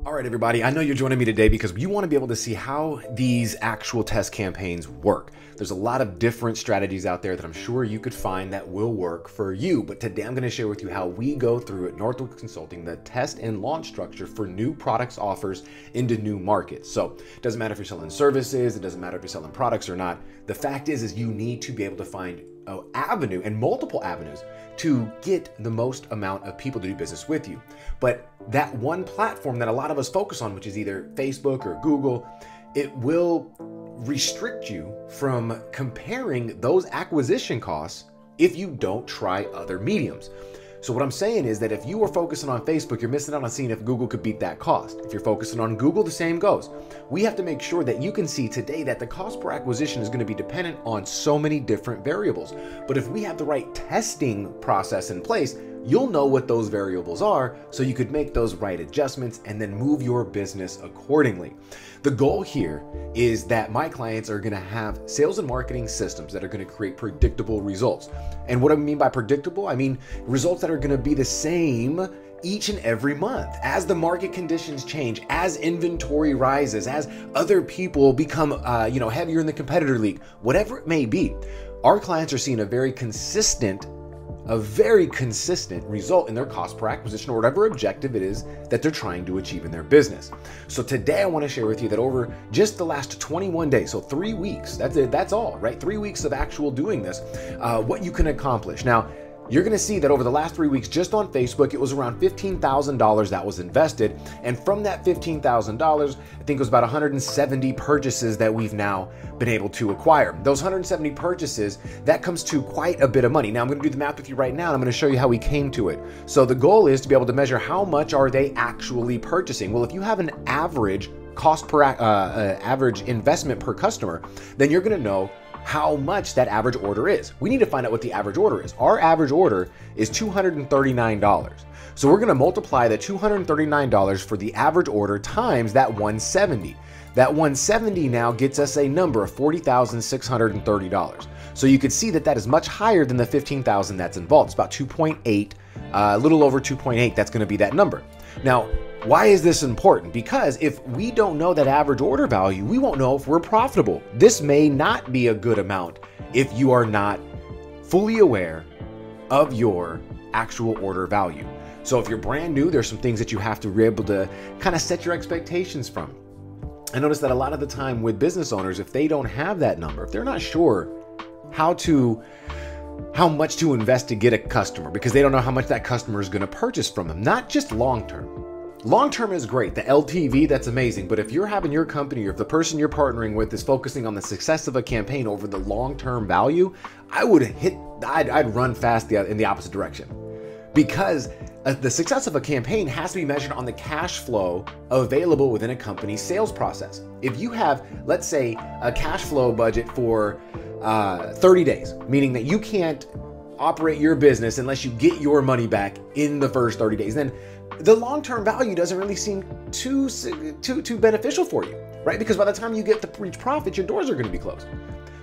All right, everybody, I know you're joining me today because you want to be able to see how these actual test campaigns work. There's a lot of different strategies out there that I'm sure you could find that will work for you. But today I'm going to share with you how we go through at Northwicks Consulting the test and launch structure for new products offers into new markets. So it doesn't matter if you're selling services, it doesn't matter if you're selling products or not. The fact is you need to be able to find an avenue and multiple avenues to get the most amount of people to do business with you. But that one platform that a lot of us focus on, which is either Facebook or Google, it will restrict you from comparing those acquisition costs if you don't try other mediums. So what I'm saying is that if you are focusing on Facebook, you're missing out on seeing if Google could beat that cost. If you're focusing on Google, the same goes. We have to make sure that you can see today that the cost per acquisition is going to be dependent on so many different variables. But if we have the right testing process in place, you'll know what those variables are so you could make those right adjustments and then move your business accordingly. The goal here is that my clients are going to have sales and marketing systems that are going to create predictable results. And what I mean by predictable, I mean results that are going to be the same each and every month. As the market conditions change, as inventory rises, as other people become heavier in the competitor league, whatever it may be, our clients are seeing a very consistent result in their cost per acquisition or whatever objective it is that they're trying to achieve in their business. So today I want to share with you that over just the last 21 days, so 3 weeks, that's all, right? 3 weeks of actual doing this, what you can accomplish. Now, you're going to see that over the last 3 weeks, just on Facebook, it was around $15,000 that was invested. And from that $15,000, I think it was about 170 purchases that we've now been able to acquire. Those 170 purchases, that comes to quite a bit of money. Now, I'm going to do the math with you right now, and I'm going to show you how we came to it. So the goal is to be able to measure how much are they actually purchasing. Well, if you have an average cost per average investment per customer, then you're going to know how much that average order is. We need to find out what the average order is. Our average order is $239. So we're going to multiply the $239 for the average order times that 170. That 170 now gets us a number of $40,630. So you can see that that is much higher than the $15,000 that's involved. It's about 2.8, a little over 2.8. That's going to be that number. Now, why is this important? Because if we don't know that average order value, we won't know if we're profitable. This may not be a good amount if you are not fully aware of your actual order value. So if you're brand new, there's some things that you have to be able to kind of set your expectations from. I notice that a lot of the time with business owners, if they don't have that number, if they're not sure how much to invest to get a customer, because they don't know how much that customer is going to purchase from them, not just long-term. Long-term is great, the LTV, that's amazing, but if you're having your company or if the person you're partnering with is focusing on the success of a campaign over the long-term value, I'd run fast in the opposite direction. Because the success of a campaign has to be measured on the cash flow available within a company's sales process. If you have, let's say, a cash flow budget for 30 days, meaning that you can't operate your business unless you get your money back in the first 30 days, then the long-term value doesn't really seem too beneficial for you, right? Because by the time you get to reach profit, your doors are going to be closed.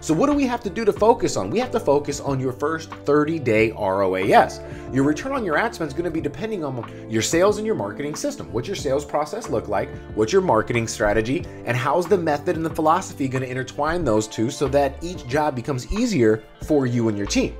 So what do we have to do to focus on? We have to focus on your first 30-day ROAS. Your return on your ad spend is going to be depending on your sales and your marketing system. What's your sales process look like? What's your marketing strategy? And how's the method and the philosophy going to intertwine those two so that each job becomes easier for you and your team?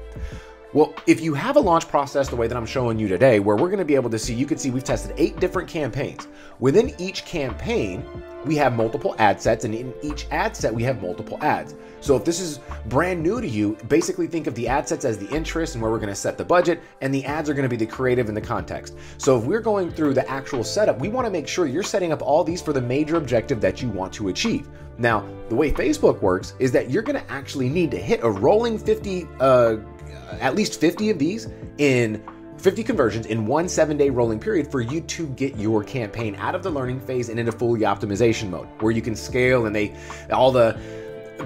Well, if you have a launch process the way that I'm showing you today, where we're going to be able to see, you can see we've tested 8 different campaigns. Within each campaign, we have multiple ad sets, and in each ad set, we have multiple ads. So if this is brand new to you, basically think of the ad sets as the interest and where we're going to set the budget, and the ads are going to be the creative and the context. So if we're going through the actual setup, we want to make sure you're setting up all these for the major objective that you want to achieve. Now, the way Facebook works is that you're going to actually need to hit a rolling 50, at least 50 of these in 50 conversions in one 7-day rolling period for you to get your campaign out of the learning phase and into fully optimization mode, where you can scale and all the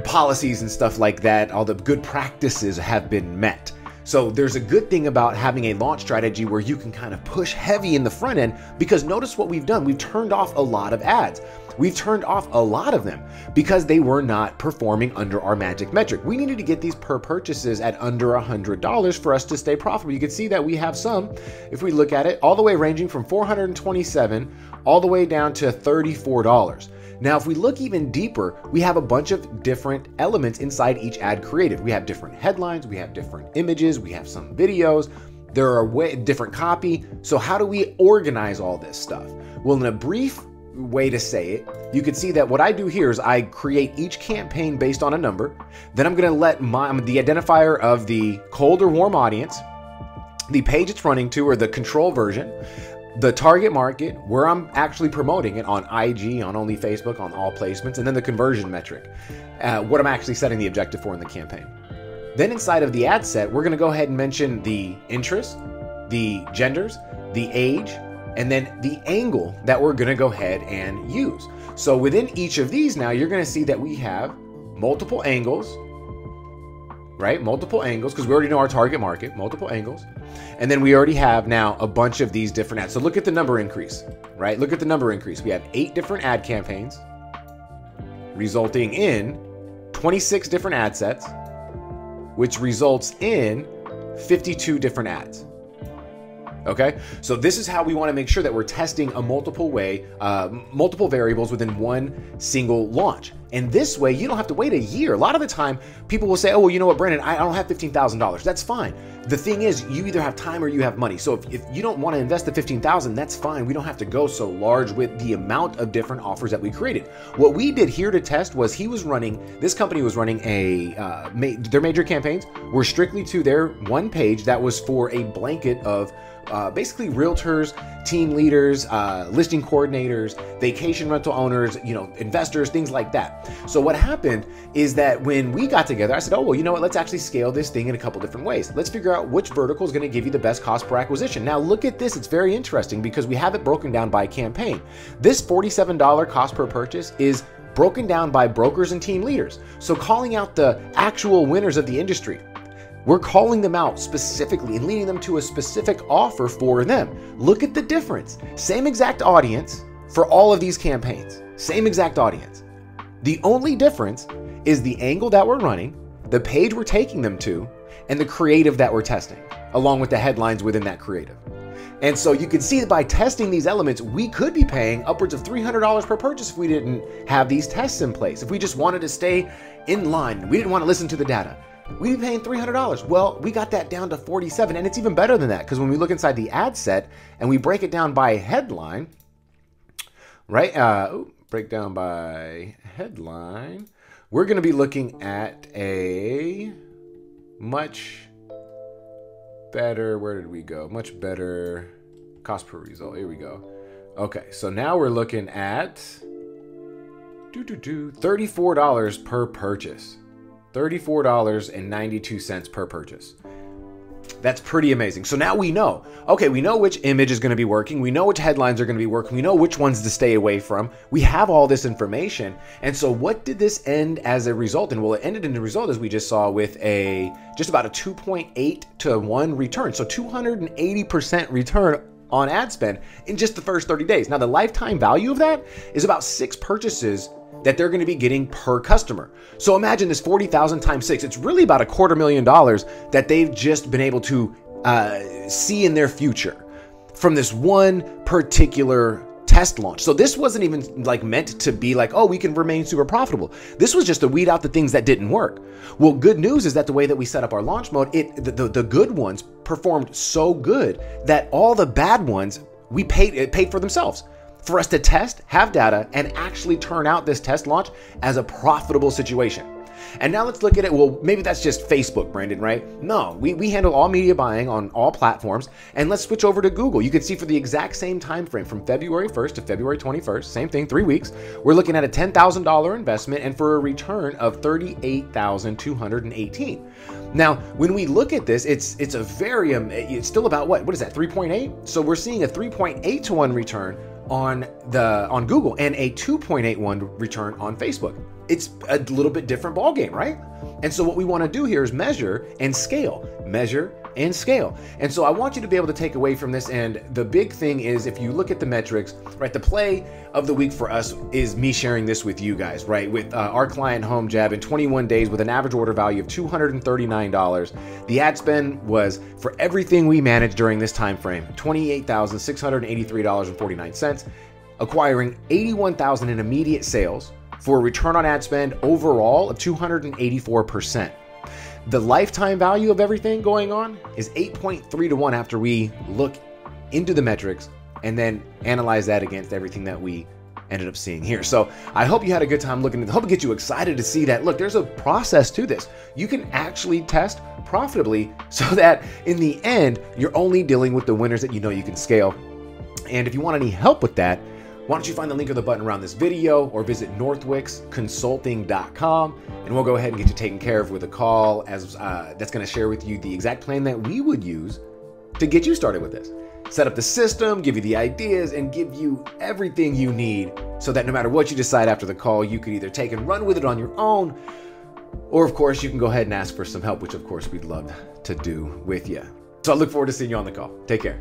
policies and stuff like that, all the good practices have been met. So there's a good thing about having a launch strategy where you can kind of push heavy in the front end, because notice what we've done. We've turned off a lot of ads. we've turned off a lot of them because they were not performing under our magic metric. We needed to get these per purchases at under $100 for us to stay profitable. You can see that we have some, if we look at it, all the way ranging from $427 all the way down to $34. Now, if we look even deeper, we have a bunch of different elements inside each ad creative. We have different headlines, we have different images, we have some videos, there are different copy. So how do we organize all this stuff? Well, in a brief way to say it, you can see that what I do here is I create each campaign based on a number. Then I'm going to let the identifier of the cold or warm audience, the page it's running to, or the control version, the target market, where I'm actually promoting it on IG, on only Facebook, on all placements, and then the conversion metric, what I'm actually setting the objective for in the campaign. Then inside of the ad set, we're going to go ahead and mention the interest, the genders, the age, and then the angle that we're going to go ahead and use. So within each of these now, you're going to see that we have multiple angles, right? Multiple angles, because we already know our target market, multiple angles. And then we already have now a bunch of these different ads. So look at the number increase, right? Look at the number increase. We have 8 different ad campaigns resulting in 26 different ad sets, which results in 52 different ads. Okay, so this is how we want to make sure that we're testing a multiple variables within one single launch. And this way, you don't have to wait a year. A lot of the time, people will say, oh, well, you know what, Brandon, I don't have $15,000. That's fine. The thing is, you either have time or you have money. So if you don't want to invest the $15,000, that's fine. We don't have to go so large with the amount of different offers that we created. What we did here to test was this company was running their major campaigns were strictly to their one page that was for a blanket of basically realtors, team leaders, listing coordinators, vacation rental owners, investors, things like that. So what happened is that when we got together, I said, oh, well, you know what? Let's actually scale this thing in a couple different ways. Let's figure out which vertical is going to give you the best cost per acquisition. Now look at this. It's very interesting because we have it broken down by campaign. This $47 cost per purchase is broken down by brokers and team leaders. So calling out the actual winners of the industry. We're calling them out specifically and leading them to a specific offer for them. Look at the difference. Same exact audience for all of these campaigns. Same exact audience. The only difference is the angle that we're running, the page we're taking them to, and the creative that we're testing, along with the headlines within that creative. And so you can see that by testing these elements, we could be paying upwards of $300 per purchase if we didn't have these tests in place. If we just wanted to stay in line, we didn't want to listen to the data, we'd be paying $300. Well, we got that down to $47, and it's even better than that because when we look inside the ad set and we break it down by headline, right? Break down by headline, we're going to be looking at a much better, where did we go? Much better cost per result. Here we go. Okay, so now we're looking at $34 per purchase. $34.92 per purchase. That's pretty amazing. So now we know, okay, we know which image is going to be working. We know which headlines are going to be working. We know which ones to stay away from. We have all this information. And so what did this end as a result in? Well, it ended in a result, as we just saw, with just about a 2.8 to 1 return. So 280% return on ad spend in just the first 30 days. Now, the lifetime value of that is about 6 purchases that they're going to be getting per customer. So imagine this 40,000 times 6. It's really about $250,000 that they've just been able to see in their future from this one particular test launch. So this wasn't even like meant to be like, oh, we can remain super profitable. This was just to weed out the things that didn't work. Well, good news is that the way that we set up our launch mode, the good ones performed so good that all the bad ones, it paid for themselves. For us to test, have data, and actually turn out this test launch as a profitable situation. And now let's look at it. Well, maybe that's just Facebook, Brandon, right? No, we handle all media buying on all platforms. And let's switch over to Google. You can see for the exact same time frame from February 1st to February 21st, same thing, 3 weeks, we're looking at a $10,000 investment and for a return of $38,218. Now, when we look at this, it's still about what is that, 3.8? So we're seeing a 3.8 to 1 return on Google and a 2.81 return on Facebook. it's a little bit different ballgame, right? And so what we want to do here is measure and scale, measure and scale. And so I want you to be able to take away from this. And the big thing is, if you look at the metrics, right, the play of the week for us is me sharing this with you guys, right? With our client Home Jab in 21 days with an average order value of $239. The ad spend was, for everything we managed during this time frame, $28,683.49, acquiring 81,000 in immediate sales for a return on ad spend overall of 284%. The lifetime value of everything going on is 8.3 to 1 after we look into the metrics and then analyze that against everything that we ended up seeing here. So I hope you had a good time looking at it. I hope it gets you excited to see that, look, there's a process to this. You can actually test profitably so that in the end, you're only dealing with the winners that you know you can scale. And if you want any help with that, why don't you find the link or the button around this video, or visit northwicksconsulting.com, and we'll go ahead and get you taken care of with a call that's going to share with you the exact plan that we would use to get you started with this. Set up the system, give you the ideas, and give you everything you need so that no matter what you decide after the call, you can either take and run with it on your own, or of course you can go ahead and ask for some help, which of course we'd love to do with you. So I look forward to seeing you on the call. Take care.